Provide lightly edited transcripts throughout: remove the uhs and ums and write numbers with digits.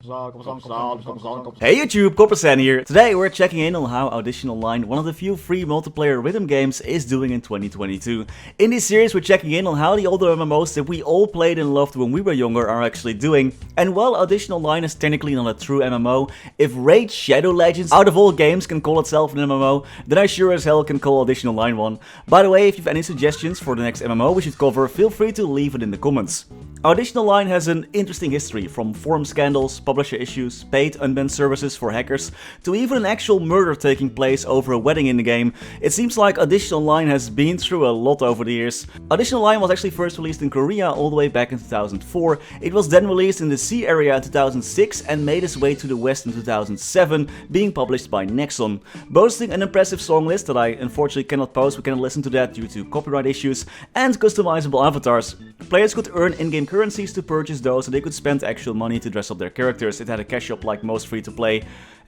Hey YouTube, Coppersan here. Today we're checking in on how Audition Online, one of the few free multiplayer rhythm games, is doing in 2022. In this series we're checking in on how the older MMOs that we all played and loved when we were younger are actually doing. And while Audition Online is technically not a true MMO, if Raid Shadow Legends out of all games can call itself an MMO, then I sure as hell can call Audition Online one. By the way, if you have any suggestions for the next MMO we should cover, feel free to leave it in the comments. Audition Online has an interesting history, from forum scandals, publisher issues, paid unbanned services for hackers, to even an actual murder taking place over a wedding in the game. It seems like Audition Online has been through a lot over the years. Audition Online was actually first released in Korea all the way back in 2004. It was then released in the sea area in 2006 and made its way to the west in 2007, being published by Nexon. Boasting an impressive song list that I unfortunately cannot post, we cannot listen to that due to copyright issues, and customizable avatars. Players could earn in-game currencies to purchase those, and they could spend actual money to dress up their characters. It had a cash shop like most free-to-play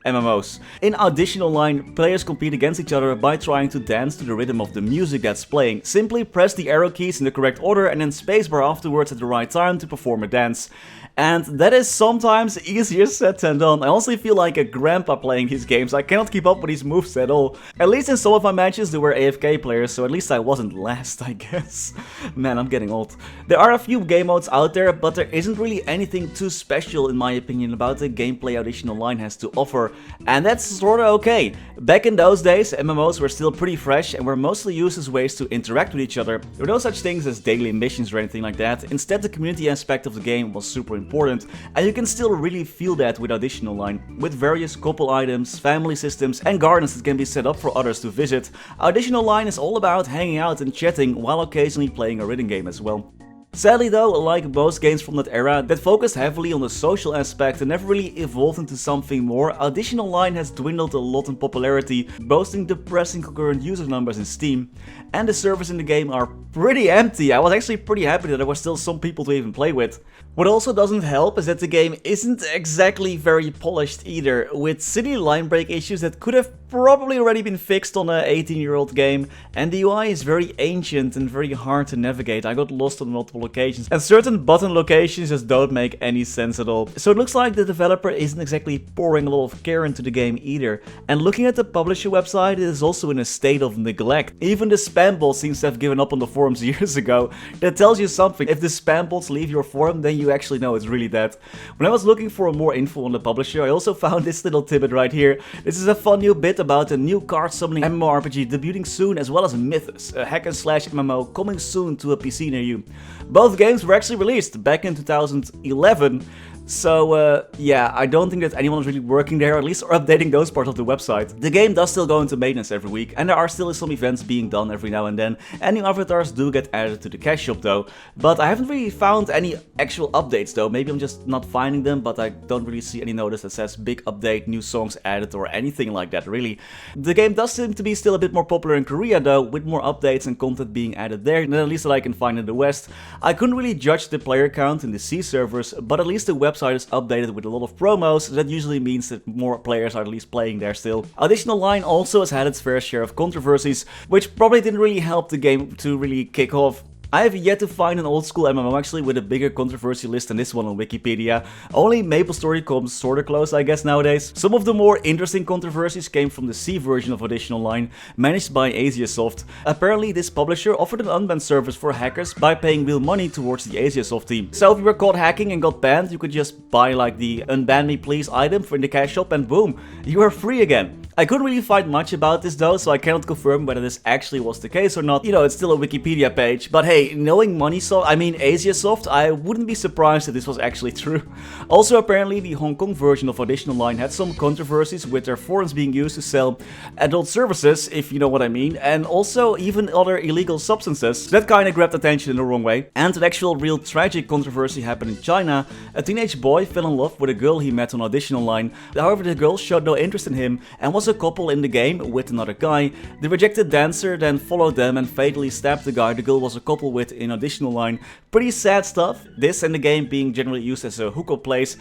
MMOs. In Audition Online, players compete against each other by trying to dance to the rhythm of the music that's playing. Simply press the arrow keys in the correct order and then spacebar afterwards at the right time to perform a dance. And that is sometimes easier said than done. I honestly feel like a grandpa playing these games. I cannot keep up with these moves at all. At least in some of my matches there were AFK players, so at least I wasn't last, I guess. Man, I'm getting old. There are a few game modes out there, but there isn't really anything too special in my opinion about the gameplay Audition Online has to offer. And that's sorta okay. Back in those days, MMOs were still pretty fresh and were mostly used as ways to interact with each other. There were no such things as daily missions or anything like that. Instead, the community aspect of the game was super important, and you can still really feel that with Audition Online, with various couple items, family systems and gardens that can be set up for others to visit. Audition Online is all about hanging out and chatting while occasionally playing a rhythm game as well. Sadly though, like most games from that era that focused heavily on the social aspect and never really evolved into something more, Audition Online has dwindled a lot in popularity, boasting depressing concurrent user numbers in Steam, and the servers in the game are pretty empty. I was actually pretty happy that there were still some people to even play with. What also doesn't help is that the game isn't exactly very polished either, with silly line break issues that could have probably already been fixed on an 18-year-old game, and the UI is very ancient and very hard to navigate. I got lost on multiple occasions, and certain button locations just don't make any sense at all. So it looks like the developer isn't exactly pouring a lot of care into the game either. And looking at the publisher website, it is also in a state of neglect. Even the spam bot seems to have given up on the forums years ago. That tells you something. If the spam bots leave your forum, then you actually know it's really dead. When I was looking for more info on the publisher, I also found this little tidbit right here. This is a fun new bit about a new card summoning MMORPG debuting soon, as well as Mythos, a hack and slash MMO coming soon to a PC near you. Both games were actually released back in 2011. So yeah, I don't think that anyone is really working there, at least, or updating those parts of the website. The game does still go into maintenance every week, and there are still some events being done every now and then, and new avatars do get added to the cash shop though. But I haven't really found any actual updates though. Maybe I'm just not finding them, but I don't really see any notice that says big update, new songs added, or anything like that really. The game does seem to be still a bit more popular in Korea though, with more updates and content being added there, at least that I can find in the West. I couldn't really judge the player count in the C servers, but at least the website is updated with a lot of promos. That usually means that more players are at least playing there still. Audition Online also has had its fair share of controversies, which probably didn't really help the game to really kick off. I have yet to find an old school MMO actually with a bigger controversy list than this one on Wikipedia. Only MapleStory comes sorta close, I guess, nowadays. Some of the more interesting controversies came from the C version of Audition Online, managed by Asiasoft. Apparently this publisher offered an unbanned service for hackers by paying real money towards the Asiasoft team. So if you were caught hacking and got banned, you could just buy like the unban me please item in the cash shop and boom, you are free again. I couldn't really find much about this though, so I cannot confirm whether this actually was the case or not. You know, it's still a Wikipedia page, but hey, knowing Asiasoft, I wouldn't be surprised if this was actually true. Also, apparently the Hong Kong version of Audition Online had some controversies with their forums being used to sell adult services, if you know what I mean, and also even other illegal substances. So that kinda grabbed attention in the wrong way. And an actual real tragic controversy happened in China. A teenage boy fell in love with a girl he met on Audition Online. However, the girl showed no interest in him and was was a couple in the game with another guy. The rejected dancer then followed them and fatally stabbed the guy the girl was a couple with in Audition Online. Pretty sad stuff. This and the game being generally used as a hookup place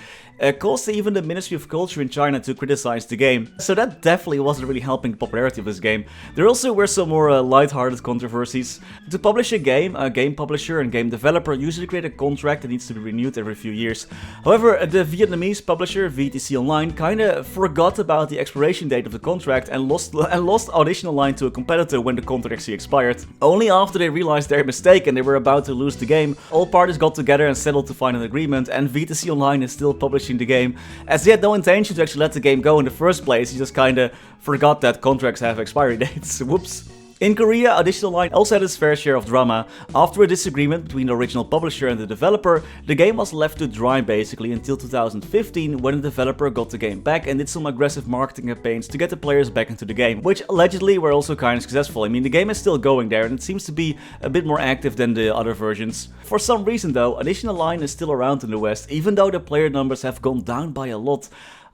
caused even the Ministry of Culture in China to criticize the game. So that definitely wasn't really helping the popularity of this game. There also were some more light-hearted controversies. To publish a game publisher and game developer usually create a contract that needs to be renewed every few years. However, the Vietnamese publisher VTC Online kinda forgot about the expiration date of the contract and lost Audition Online to a competitor when the contract actually expired. Only after they realized their mistake and they were about to lose the game, all parties got together and settled to find an agreement, and VTC Online is still publishing the game, as he had no intention to actually let the game go in the first place. He just kinda forgot that contracts have expiry dates. Whoops. In Korea, Audition Online also had its fair share of drama. After a disagreement between the original publisher and the developer, the game was left to dry basically until 2015, when the developer got the game back and did some aggressive marketing campaigns to get the players back into the game, which allegedly were also kind of successful. I mean, the game is still going there and it seems to be a bit more active than the other versions. For some reason though, Audition Online is still around in the West, even though the player numbers have gone down by a lot.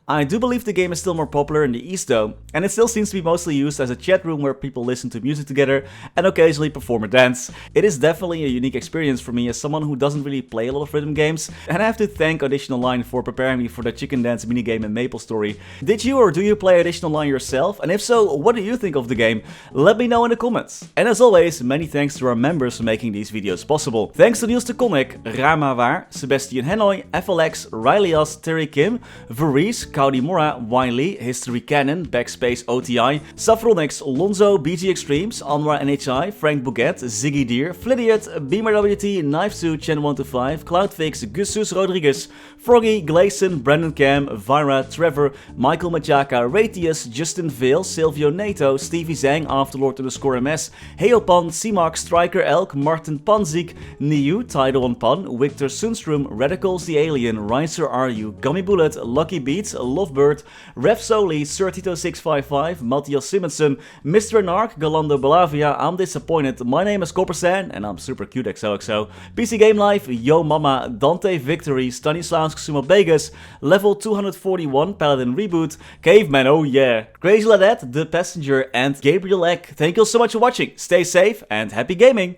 I do believe the game is still more popular in the East though, and it still seems to be mostly used as a chat room where people listen to music together and occasionally perform a dance. It is definitely a unique experience for me as someone who doesn't really play a lot of rhythm games, and I have to thank Audition Online for preparing me for the chicken dance minigame in MapleStory. Did you or do you play Audition Online yourself? And if so, what do you think of the game? Let me know in the comments. And as always, many thanks to our members for making these videos possible. Thanks to Niels de Coninck, Raar maar waar, Sebastian Hanoy, FLX, Ryalias, Terry Kim, Vareese, Mora, Wiley, Historycanon, BackSpaceOTI, Saffronyx, Lorenzo, BG Extremes, Anwar NHI, Frank Bouquet, Ziggy Deer, Flidiot, BeamerWT, Knifesu, Chen125, Cloudfix, Gussus Rodriguez, Froggy, Gleason, Brandon Cam, Vira, Trevor, Michael Machaka, Ratius, Justin Vale, Silvio Nato, Stevie Zhang, Afterlord_MS, Heopan, ceemak, Striker Elk, Martin Panzik, Niu, Tidal on Pan, Victor Sundstrom, Radicals the Alien, Ricer RU, Gummy Bullet, Lucky Beats, Lovebird, Rev Soli, Sir-Tito655, Mathias Simonsson, Mr. Narc, Galando Balavia, I'm Disappointed, my name is Coppersan, and I'm super cute XOXO, PC Game Life, Yo Mama, Dante Victory, Stanislaus Sumo Vegas, Level 241, Paladin Reboot, Caveman, oh yeah, Crazy Ladette, The Passenger, and Gabriel Eck. Thank you all so much for watching, stay safe, and happy gaming!